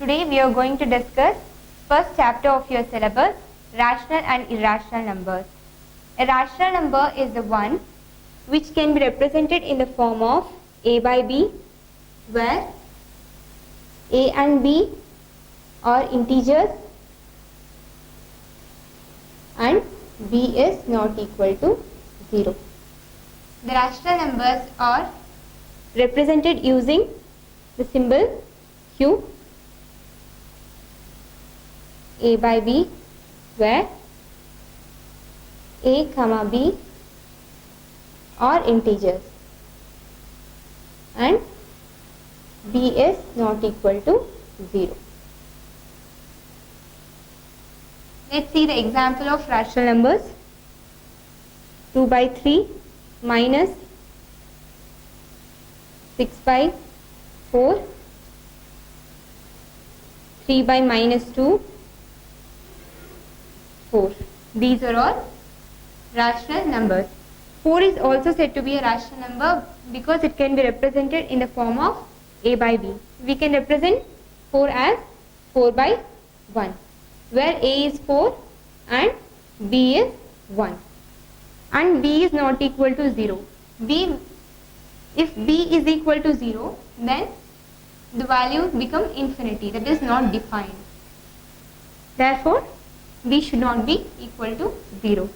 Today we are going to discuss first chapter of your syllabus, rational and irrational numbers. A rational number is the one which can be represented in the form of a by b, where a and b are integers and b is not equal to 0. The rational numbers are represented using the symbol q, a by b, where a comma b are integers and b is not equal to 0. Let's see the example of rational numbers. 2 by 3 minus 6 by 4, 3 by minus 2, 4. These are all rational numbers. 4 is also said to be a rational number because it can be represented in the form of a by b. We can represent 4 as 4 by 1, where a is 4 and b is 1. And b is not equal to 0. If b is equal to 0, then the value becomes infinity, that is not defined. Therefore, b should not be equal to 0.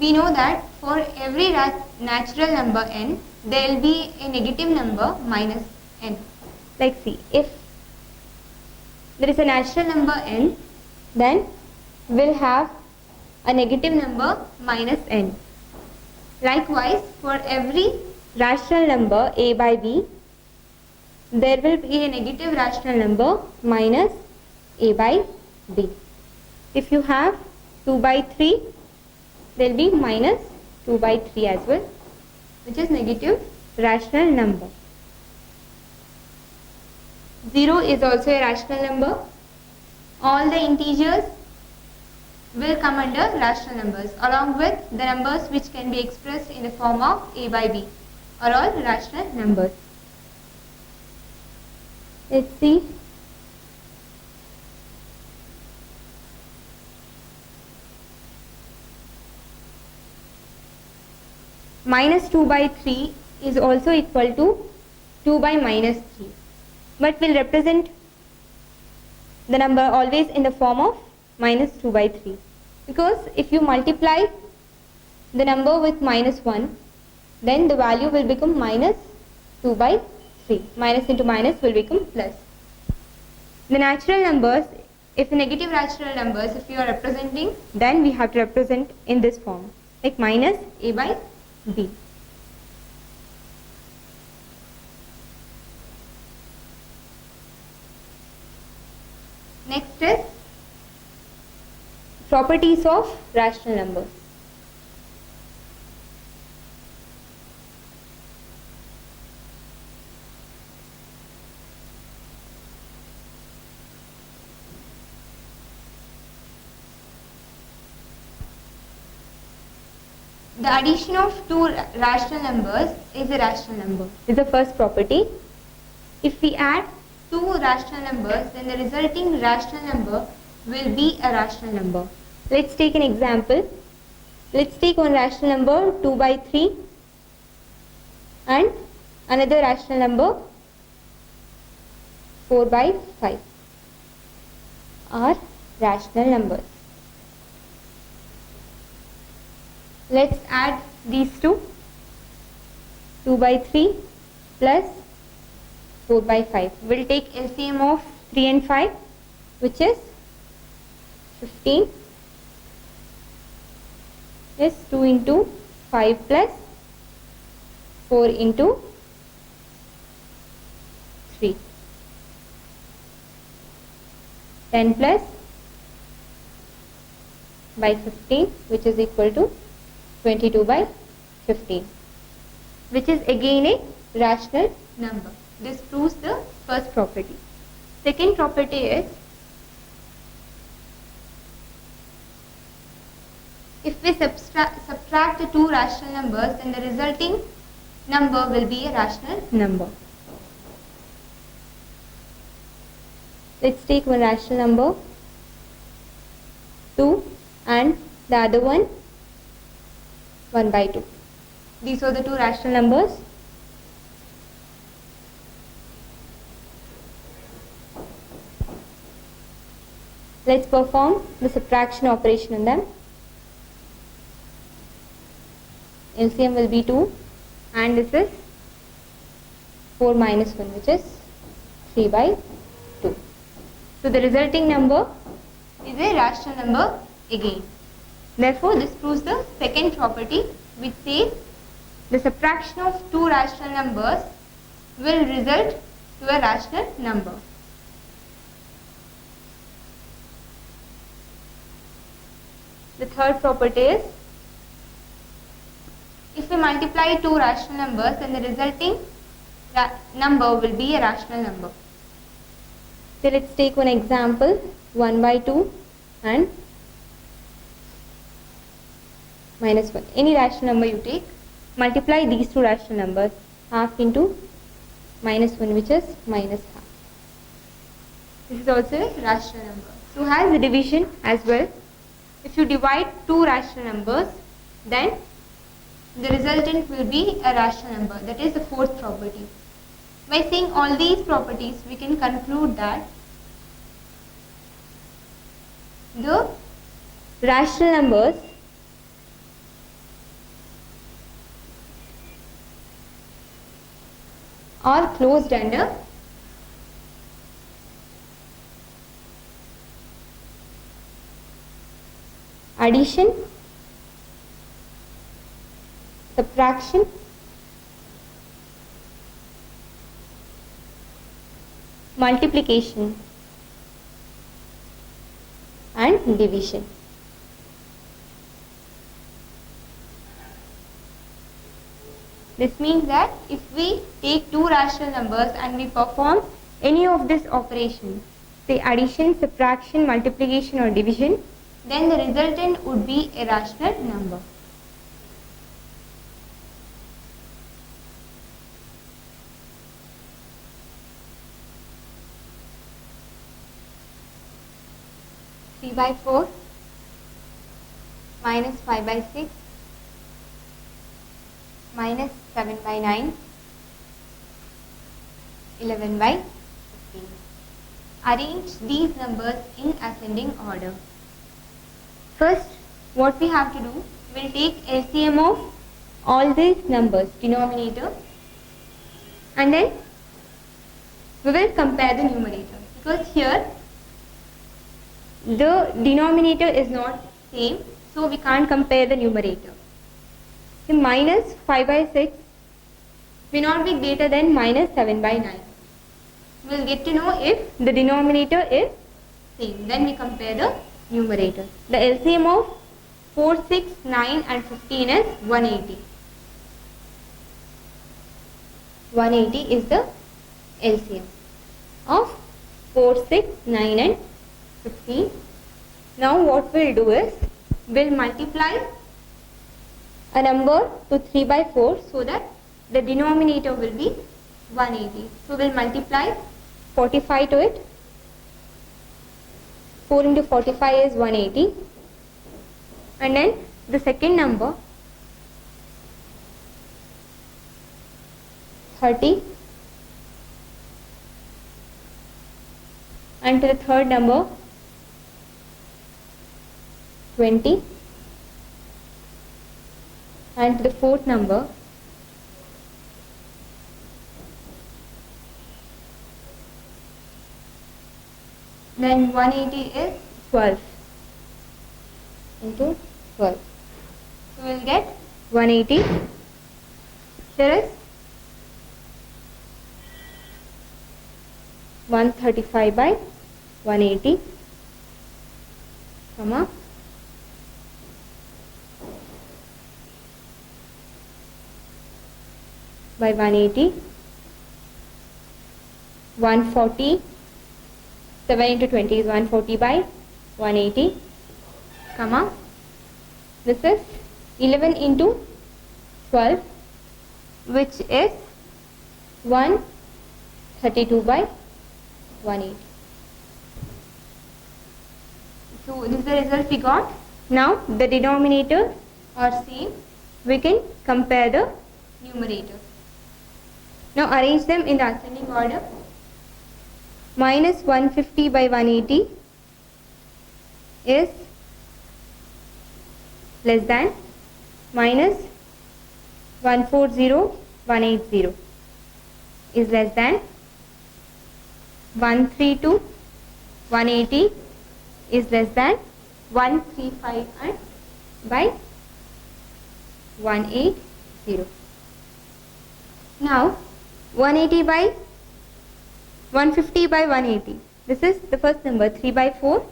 We know that for every natural number n, there will be a negative number minus n. Like see, if there is a natural number n, then we will have a negative number minus n. Likewise, for every rational number a by b, there will be a negative rational number minus a by b. If you have 2 by 3, there will be minus 2 by 3 as well, which is negative rational number. 0 is also a rational number. All the integers will come under rational numbers, along with the numbers which can be expressed in the form of a by b are all rational numbers. Let's see. Minus 2 by 3 is also equal to 2 by minus 3, but will represent the number always in the form of minus 2 by 3, because if you multiply the number with minus 1, then the value will become minus 2 by 3. Minus into minus will become plus. The natural numbers, if negative natural numbers, if you are representing, then we have to represent in this form, like minus a by b. Next is properties of rational numbers. The addition of two rational numbers is a rational number. This is the first property. If we add two rational numbers, then the resulting rational number will be a rational number. Let's take an example. Let's take one rational number 2 by 3 and another rational number 4 by 5 are rational numbers. Let's add these two. 2 by 3 plus 4 by 5. We'll take LCM of 3 and 5, which is 15. Yes, 2 into 5 plus 4 into 3. 10 plus by 15, which is equal to 22 by 15, which is again a rational number. This proves the first property. Second property is If we subtract the two rational numbers, then the resulting number will be a rational number. Let's take one rational number 2 and the other one 1 by 2. These are the two rational numbers. Let's perform the subtraction operation on them. LCM will be 2 and this is 4 minus 1, which is 3 by 2. So the resulting number is a rational number again. Therefore, this proves the second property, which says the subtraction of two rational numbers will result to a rational number. The third property is, if we multiply two rational numbers, then the resulting number will be a rational number. So let's take one example, 1 by 2 and minus 1. Any rational number you take, multiply these two rational numbers, half into minus 1, which is minus half. This is also a rational number. So has the division as well. If you divide two rational numbers, then the resultant will be a rational number. That is the fourth property. By seeing all these properties, we can conclude that the rational numbers are closed under addition, subtraction, multiplication and division. This means that if we take two rational numbers and we perform any of this operation, say addition, subtraction, multiplication or division, then the resultant would be a rational number. Three by 4 minus 5 by 6 minus 7 by 9, 11 by 15. Arrange these numbers in ascending order. First, what we have to do, we'll take LCM of all these numbers, denominator, and then we will compare the numerator, because here the denominator is not same, so we can't compare the numerator. So minus 5 by 6 may not be greater than minus 7 by 9. We will get to know if the denominator is same. Then we compare the numerator. The LCM of 4, 6, 9 and 15 is 180. 180 is the LCM of 4, 6, 9 and 15. Now what we'll do is, we'll multiply a number to 3 by 4 so that the denominator will be 180. So we'll multiply 45 to it. 4 into 45 is 180. And then the second number 30. And to the third number 20. And to the fourth number then 180 is 12 into 12. So we will get 180. Here is 135 by 180, comma, by 180, 140, 7 into 20 is 140 by 180, comma, This is 11 into 12, which is 132 by 180. So this is the result we got. Now the denominator are same. We can compare the numerator. Now arrange them in the ascending order. Minus 150 by 180 is less than minus 140 180 is less than 132 180 is less than 135 and by 180. Now 180 by 150 by 180. This is the first number, 3 by 4.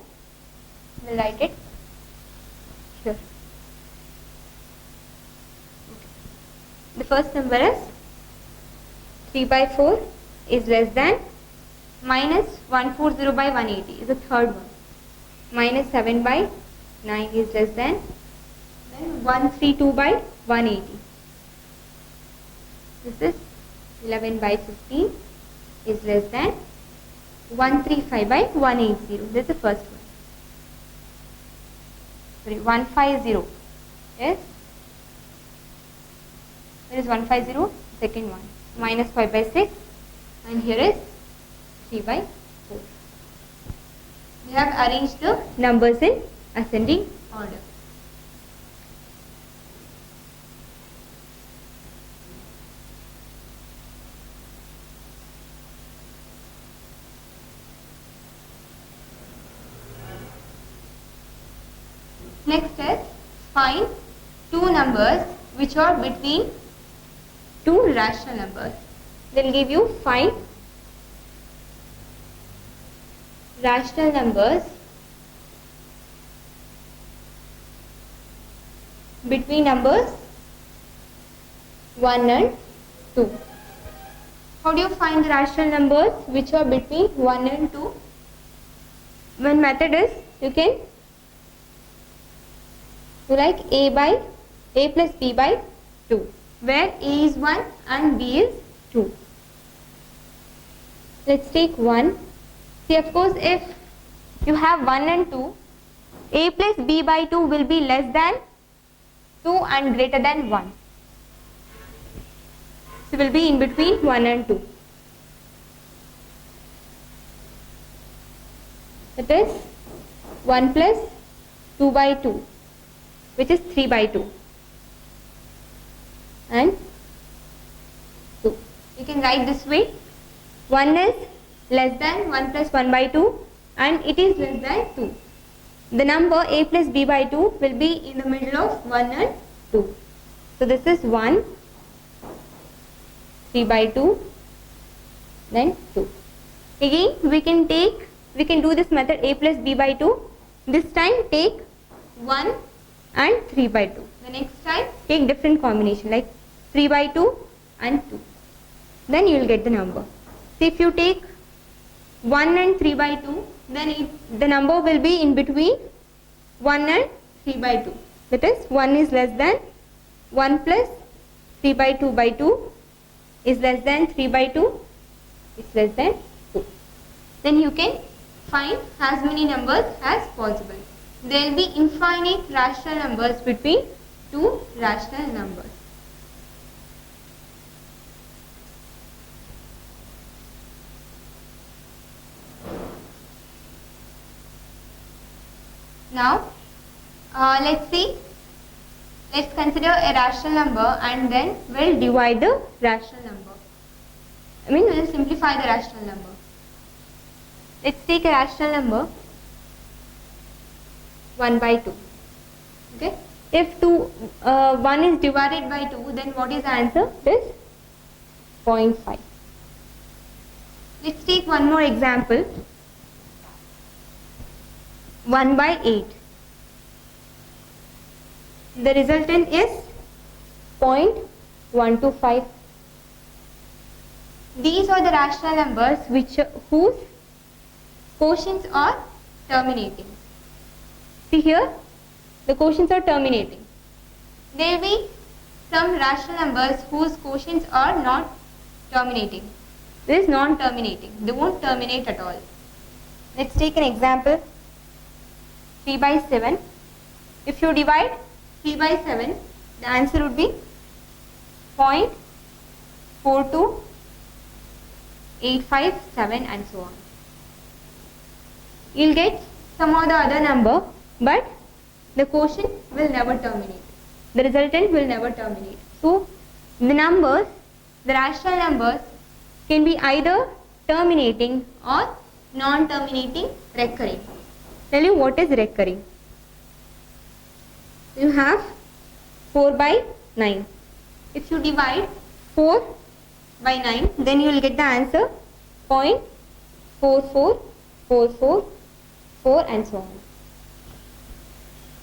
We'll write it here. The first number is 3 by 4 is less than minus 140 by 180 is the third one. Minus 7 by 9 is less than 132 by 180. This is 11 by 15 is less than 135 by 180. This is the first one. Sorry, 150 is, where is 150? Second one. Minus 5 by 6 and here is 3 by 4. We have arranged the numbers in ascending order. Next is find two numbers which are between two rational numbers. They'll give you find rational numbers between numbers 1 and 2. How do you find the rational numbers which are between 1 and 2? One method is you can like a plus b by 2, where a is 1 and b is 2. Let's take 1. See, of course, if you have 1 and 2, a plus b by 2 will be less than 2 and greater than 1. So, will be in between 1 and 2. That is 1 plus 2 by 2, which is 3 by 2 and 2. You can write this way. 1 is less than 1 plus 1 by 2 and it is less than 2. The number a plus b by 2 will be in the middle of 1 and 2. So this is 1, 3 by 2, then 2. Again we can do this method a plus b by 2. This time take 1 and 3 by 2. The next time take different combination like 3 by 2 and 2. Then you will get the number. So if you take 1 and 3 by 2, then the number will be in between 1 and 3 by 2. That is 1 is less than 1 plus 3 by 2 by 2 is less than 3 by 2 is less than 2. Then you can find as many numbers as possible. There will be infinite rational numbers between two rational numbers. Now, let's consider a rational number and then we'll divide the rational number. We'll simplify the rational number. Let's take a rational number 1 by 2. Okay. If 1 is divided by 2, then what is the answer? It is 0.5. Let's take one more example. 1 by 8. The resultant is 0.125. These are the rational numbers whose quotients are terminating. See here, the quotients are terminating. There will be some rational numbers whose quotients are not terminating. This is non-terminating. They won't terminate at all. Let's take an example. 3 by 7. If you divide 3 by 7, the answer would be 0.42857 and so on. You'll get some or the other number, but the quotient will never terminate. The resultant will never terminate. So, the numbers, the rational numbers can be either terminating or non-terminating recurring. Tell you what is recurring. You have 4 by 9. If you divide 4 by 9, then you will get the answer 0.44444 and so on.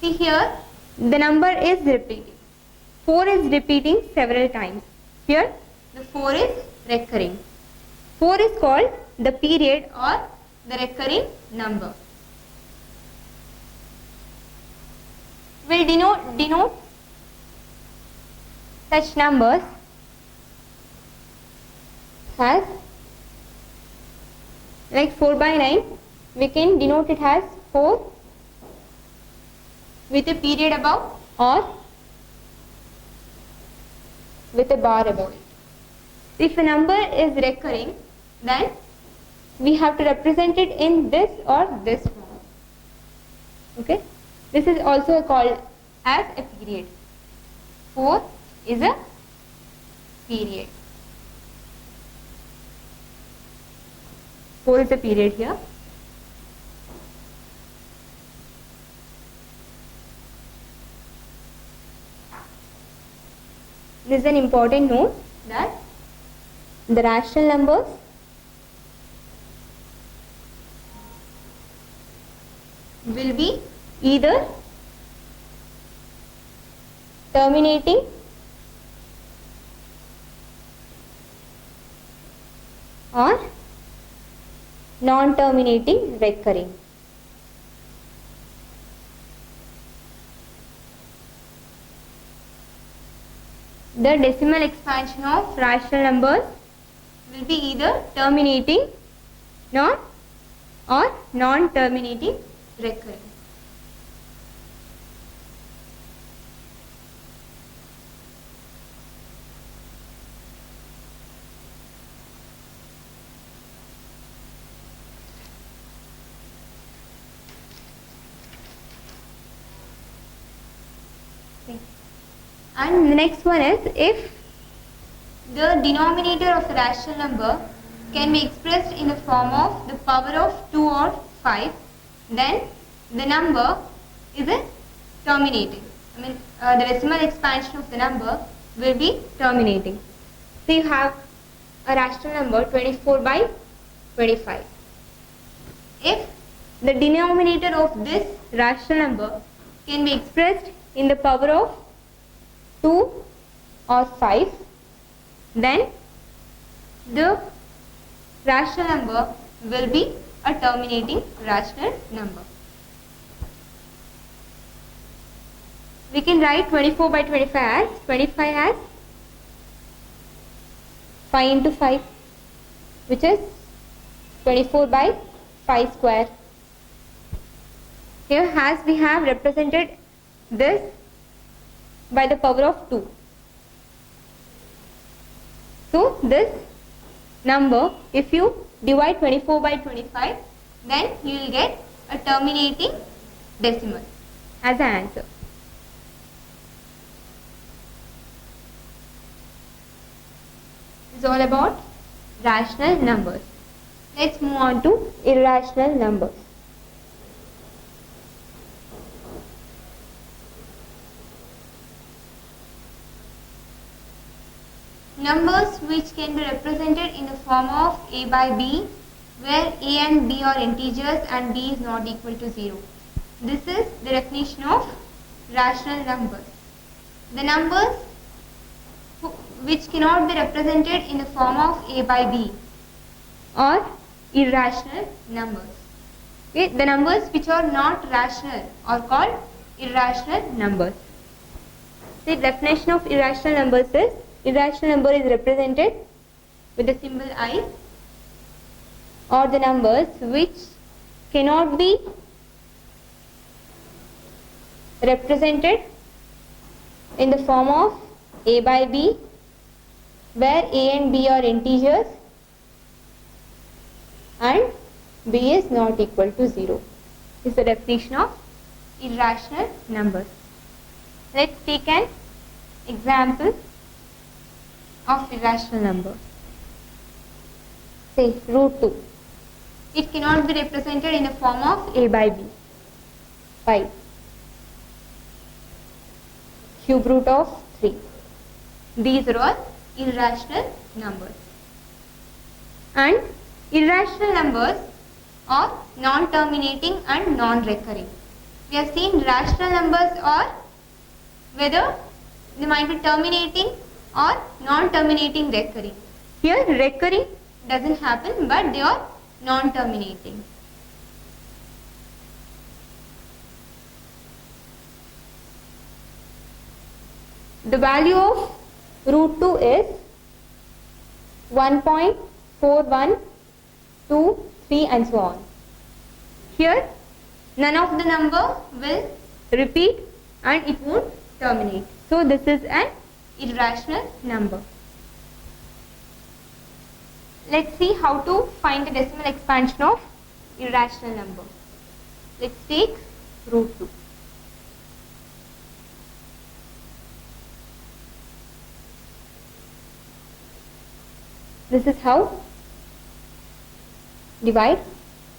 See here, the number is repeating. 4 is repeating several times. Here, the 4 is recurring. 4 is called the period or the recurring number. We'll denote such numbers as, like 4 by 9, we can denote it as 4 with a period above or with a bar above it. If a number is recurring, then we have to represent it in this or this form. Okay? This is also called as a period. 4 is a period. 4 is a period here. This is an important note that the rational numbers will be either terminating or non-terminating recurring. The decimal expansion of rational numbers will be either terminating or non-terminating recurring. And the next one is, if the denominator of the rational number can be expressed in the form of the power of 2 or 5, then the number is a terminating. The decimal expansion of the number will be terminating. So you have a rational number 24 by 25. If the denominator of this rational number can be expressed in the power of 2 or 5, then the rational number will be a terminating rational number. We can write 24 by 25 as 5 into 5, which is 24 by 5 square. Here, as we have represented this by the power of 2. So, this number, if you divide 24 by 25, then you will get a terminating decimal as an answer. It's all about rational numbers. Let's move on to irrational numbers. Numbers which can be represented in the form of a by b, where a and b are integers and b is not equal to 0. This is the definition of rational numbers. The numbers which cannot be represented in the form of a by b are irrational numbers. Okay? The numbers which are not rational are called irrational numbers. The definition of irrational numbers is irrational number is represented with the symbol I, or the numbers which cannot be represented in the form of a by b, where a and b are integers and b is not equal to 0. This is the definition of irrational numbers. Let's take an example of irrational number. Say root 2. It cannot be represented in the form of a by b. 5. Cube root of 3. These are all irrational numbers. And irrational numbers are non-terminating and non-recurring. We have seen rational numbers are whether they might be terminating or non-terminating recurring. Here recurring doesn't happen, but they are non-terminating. The value of root 2 is 1.4123 and so on. Here none of the number will repeat and it won't terminate. So this is an irrational number. Let's see how to find the decimal expansion of irrational number. Let's take root 2. This is how divide.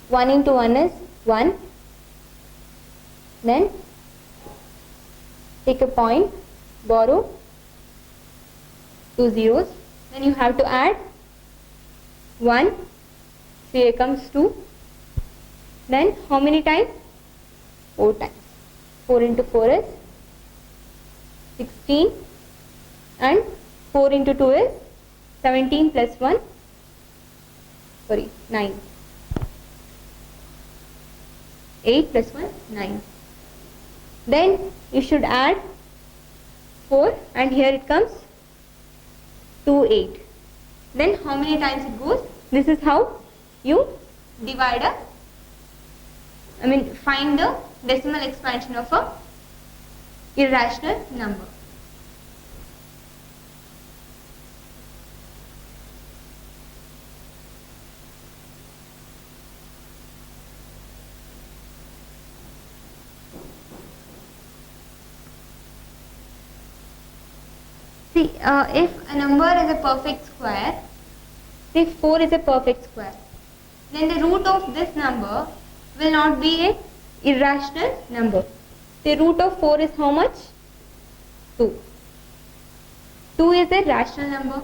1 into 1 is 1. Then take a point, borrow 2 zeros. Then you have to add 1. So here comes 2. Then how many times? 4 times. 4 into 4 is 16. And 4 into 2 is 17 plus 1, 9. 8 plus 1, 9. Then you should add 4 and here it comes 2, 8. Then how many times it goes? This is how you find the decimal expansion of a irrational number. See, if a number is a perfect square, say 4 is a perfect square, then the root of this number will not be an irrational number. The root of 4 is how much? 2. 2 is a rational number.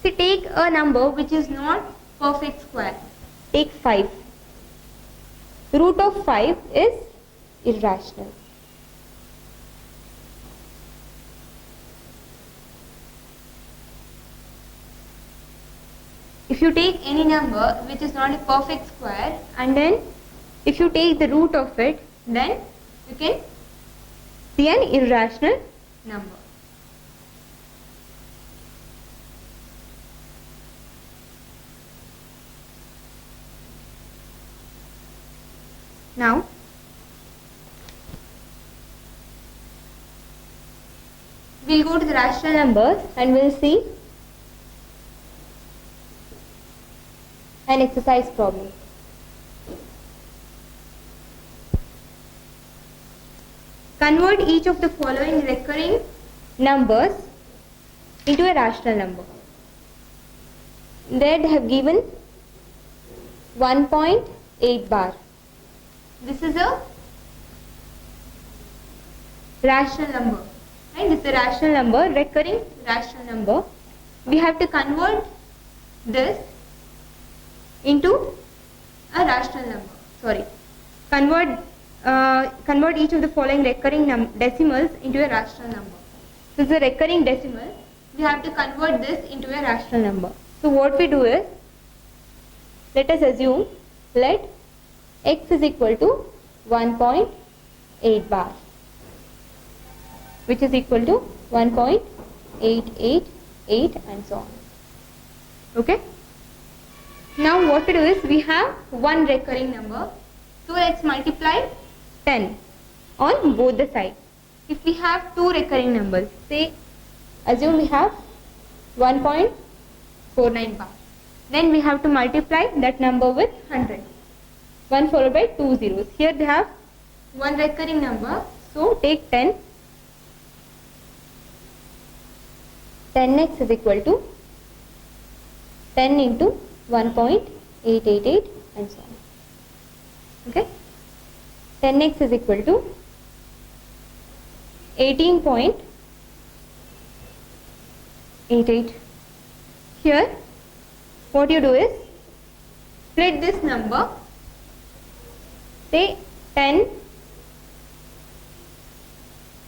See, take a number which is not perfect square. Take 5. The root of 5 is irrational. If you take any number which is not a perfect square and then if you take the root of it, then you can see an irrational number. Now we'll go to the rational numbers and we'll see an exercise problem. Convert each of the following recurring numbers into a rational number. There they have given 1.8 bar. This is a rational number, right? This is a rational number, recurring rational number. We have to convert this into a rational number. Convert each of the following recurring decimals into a rational number. This is a recurring decimal. We have to convert this into a rational number. So what we do is, let us assume let x is equal to 1.8 bar. which is equal to 1.888 and so on. Okay. Now what to do is we have one recurring number. So let's multiply 10 on both the sides. If we have two recurring numbers, say assume we have 1.49 bar, then we have to multiply that number with 100. 1 followed by 2 zeros. Here they have one recurring number, so take 10. 10x is equal to 10 into 1.888 and so on. Okay. 10x is equal to 18.88. Here what you do is split this number, say 10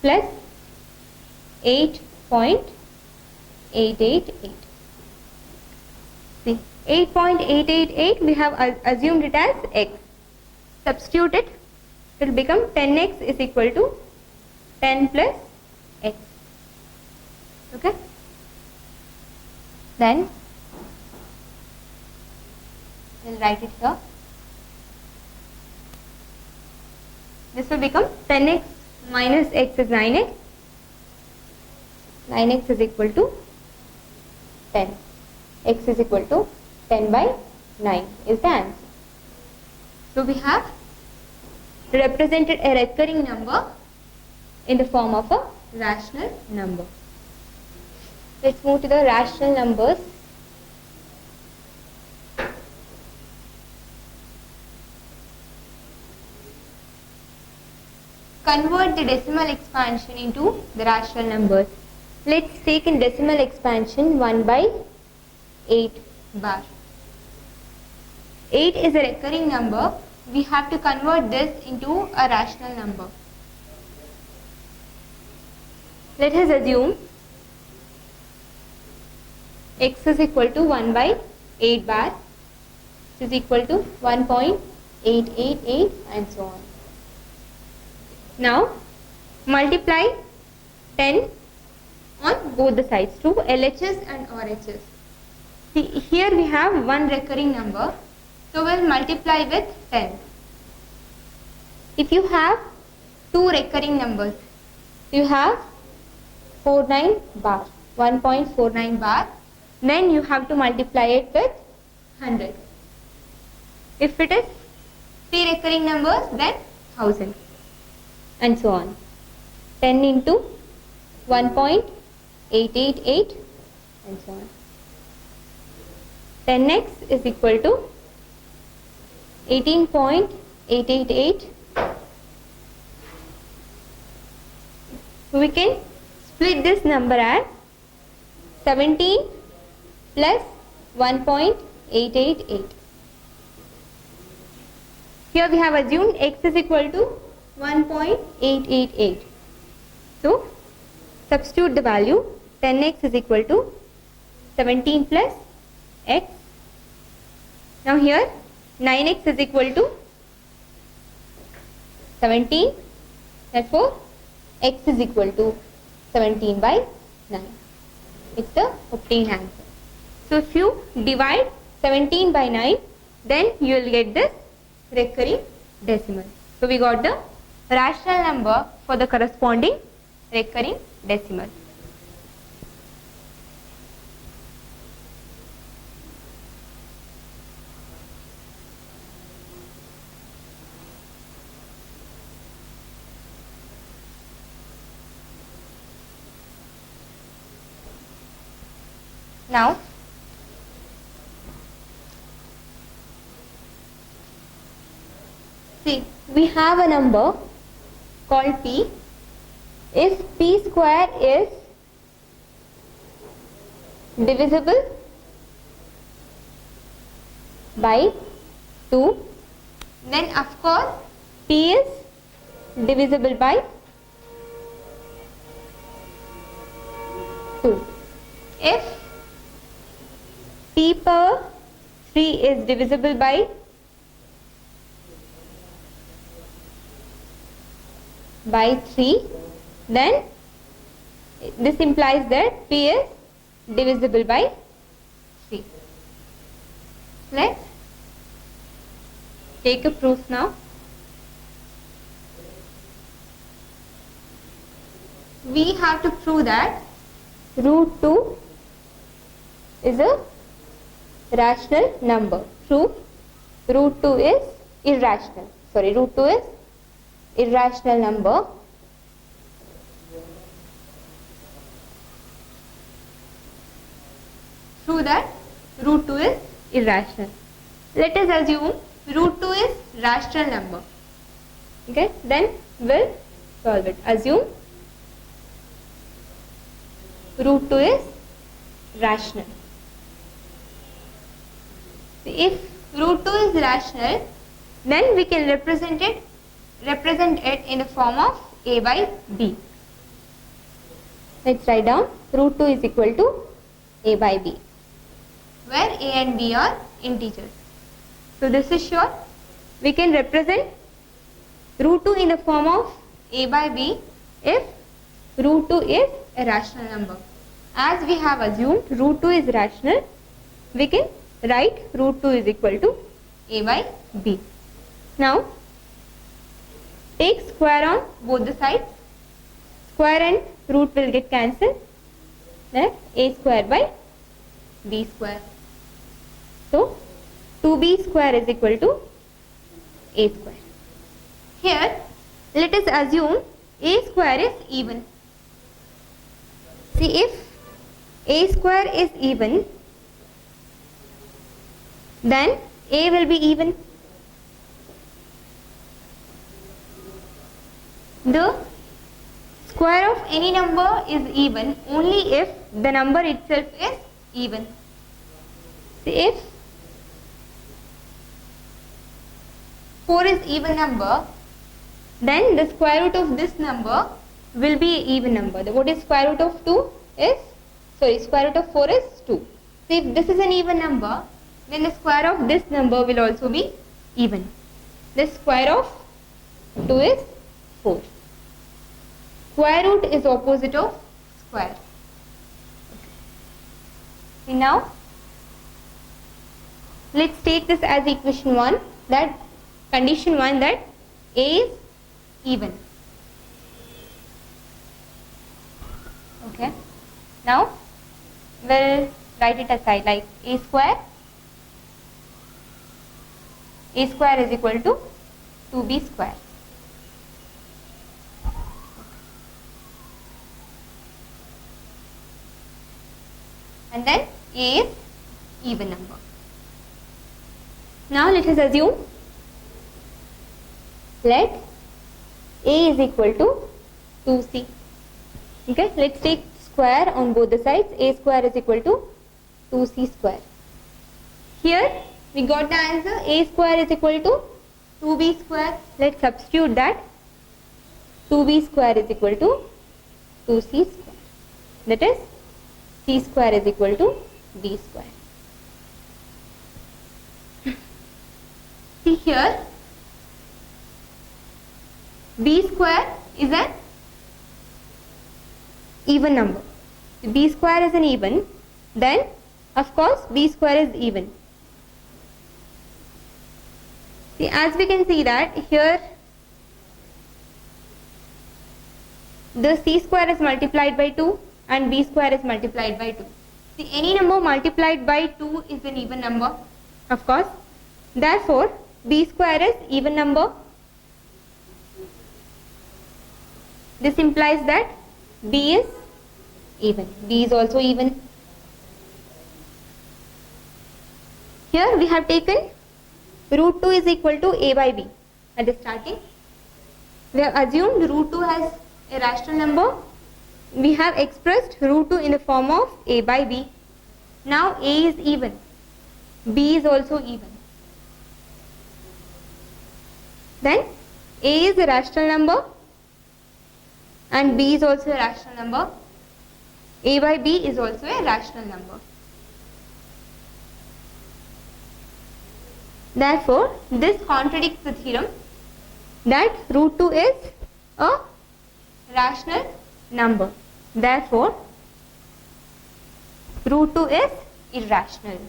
plus 8.888. See, 8.888 we have assumed it as x. Substitute it, it will become 10x is equal to 10 plus x. Okay. Then we'll write it here. This will become 10x minus x is 9x. 9x is equal to 10. X is equal to 10 by 9 is the answer. So we have represented a recurring number in the form of a rational number. Let's move to the rational numbers. Convert the decimal expansion into the rational numbers. Let's take in decimal expansion 1 by 8 bar. 8 is a recurring number. We have to convert this into a rational number. Let us assume x is equal to 1 by 8 bar, which is equal to 1.888 and so on. Now multiply 10 on both the sides to LHS and RHS. See, here we have one recurring number, so we'll multiply with 10. If you have two recurring numbers, you have 49 bar, 1.49 bar, then you have to multiply it with 100. If it is three recurring numbers, then 1000 and so on. 10 into 1.888 and so on. 10x is equal to 18.888. We can split this number as 17 plus 1.888. Here we have assumed x is equal to 1.888. So substitute the value. 10x is equal to 17 plus x. Now here 9x is equal to 17. Therefore x is equal to 17 by 9. It's the obtained answer. So if you divide 17 by 9, then you will get this recurring decimal. So we got the rational number for the corresponding recurring decimal. Now see, we have a number called p. If p square is divisible by 2, then of course p is divisible by 2. If p power 3 is divisible by 3, then This implies that P is divisible by C. Let's take a proof now. We have to prove that root 2 is a rational number. Proof: root 2 is irrational. Root 2 is irrational number. Prove that root 2 is irrational. Let us assume root 2 is rational number. Okay, then we'll solve it. Assume root 2 is rational. If root 2 is rational, then we can represent it in the form of a by b. Let's write down root 2 is equal to a by b, where a and b are integers. So this is sure. We can represent root 2 in the form of a by b if root 2 is a rational number. As we have assumed root 2 is rational, we can write root 2 is equal to a by b. Now take square on both the sides. Square and root will get cancelled. Left a square by b square. So 2b square is equal to a square. Here let us assume a square is even. See, if a square is even, then a will be even. The square of any number is even only if the number itself is even. See, if 4 is even number, then the square root of this number will be an even number. What is square root of 2 is, square root of 4 is 2. So if this is an even number, then the square of this number will also be even. The square of 2 is 4. Square root is opposite of square. Okay. Now let's take this as equation 1, that condition 1, that a is even. Okay. Now we'll write it aside like a square is equal to 2b square. And then a is even number. Now let us assume let a is equal to 2c. Okay, let's take square on both the sides. A square is equal to 2c square. Here we got the answer, a square is equal to 2b square. Let's substitute that. 2b square is equal to 2c square. That is c square is equal to b square. See here, b square is an even number. If b square is an even, then of course b square is even. See, as we can see that here the c square is multiplied by 2 and b square is multiplied by 2. See, any number multiplied by 2 is an even number, of course. Therefore, b square is even number. This implies that b is even. B is also even. Here we have taken root 2 is equal to a by b at the starting. We have assumed root 2 has a rational number. We have expressed root 2 in the form of a by b. Now a is even, b is also even. Then a is a rational number and b is also a rational number. A by b is also a rational number. Therefore, this contradicts the theorem that root 2 is a rational number. Therefore, root 2 is irrational.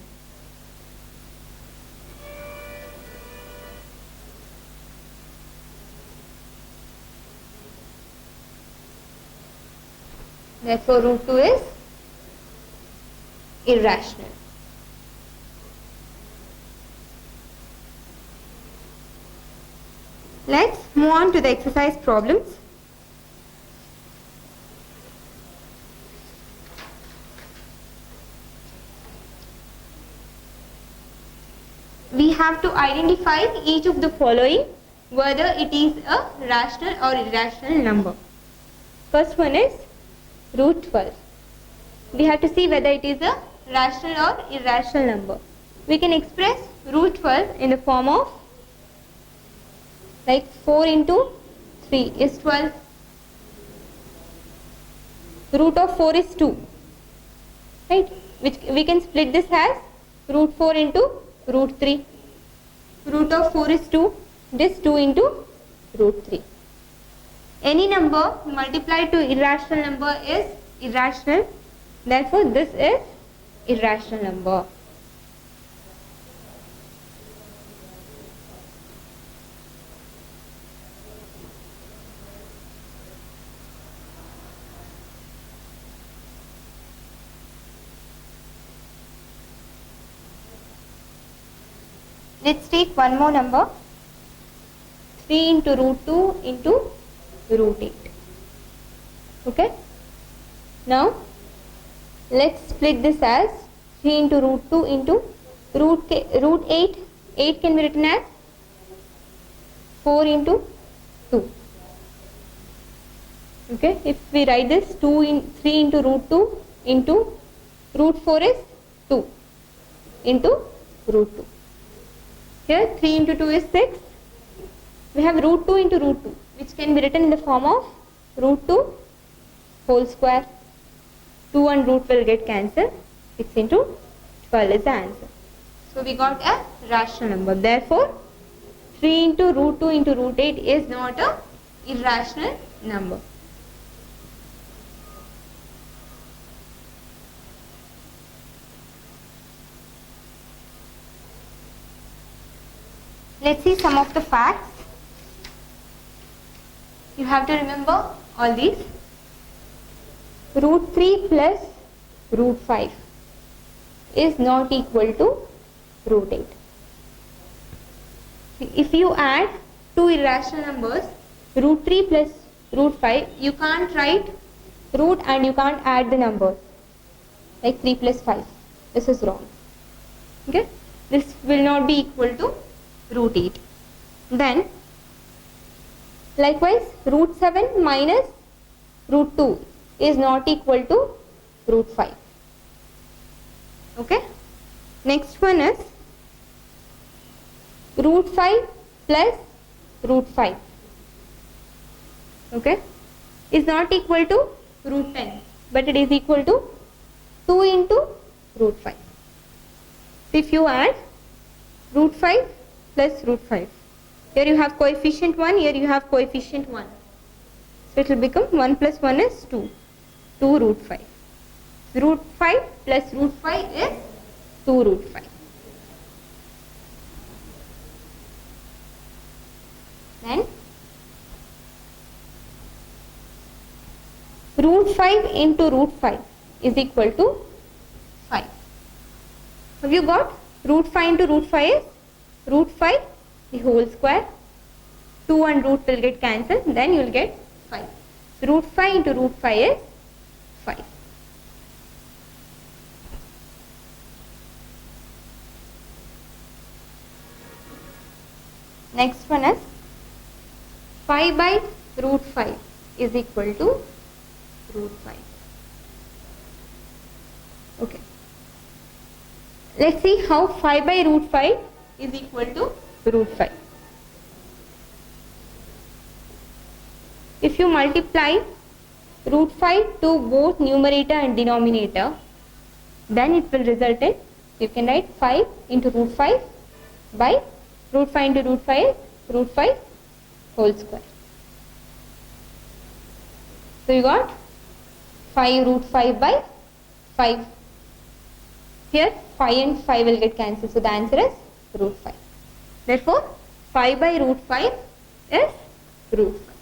Therefore, root 2 is irrational. Let's move on to the exercise problems. We have to identify each of the following, whether it is a rational or irrational number. First one is root 12. We have to see whether it is a rational or irrational number. We can express root 12 in the form of, like, 4 into 3 is 12. Root of 4 is 2. Right? Which we can split this as root 4 into root 3. Root of 4 is 2. This 2 into root 3. Any number multiplied to irrational number is irrational. Therefore, this is irrational number. Let's take one more number, 3 into root 2 into root 8. Okay. Now, let's split this as 3 into root 2 into root 8. 8 can be written as 4 into 2. Okay. If we write this, 3 into root 2 into root 4 is 2 into root 2. Here 3 into 2 is 6. We have root 2 into root 2, which can be written in the form of root 2 whole square. 2 and root will get cancelled. 6 into 12 is the answer. So we got a rational number. Therefore, 3 into root 2 into root 8 is not a irrational number. Let's see some of the facts. You have to remember all these. Root 3 plus root 5 is not equal to root 8. If you add two irrational numbers, root 3 plus root 5, you can't write root and you can't add the numbers, like 3 plus 5. This is wrong. Okay? This will not be equal to root 8. Then, likewise, root 7 minus root 2 is not equal to root 5. Okay? Next one is root 5 plus root 5. Okay? Is not equal to root 10, but it is equal to 2 into root 5. If you add root 5 plus root 5, here you have coefficient 1, here you have coefficient 1. So it will become 1 plus 1 is 2. 2 root 5. Root 5 plus root 5 is 2 root 5. Then root 5 into root 5 is equal to 5. Have you got? Root 5 into root 5 is root 5 the whole square. 2 and root will get cancelled, then you will get 5. So root 5 into root 5 is 5. Next one is 5 by root 5 is equal to root 5. Okay. Let's see how 5 by root 5 is equal to root 5. If you multiply root 5 to both numerator and denominator, then it will result in, you can write 5 into root 5 by root 5 into root 5 is root 5 whole square. So you got 5 root 5 by 5. Here 5 and 5 will get cancelled. So the answer is root 5. Therefore 5 by root 5 is root 5.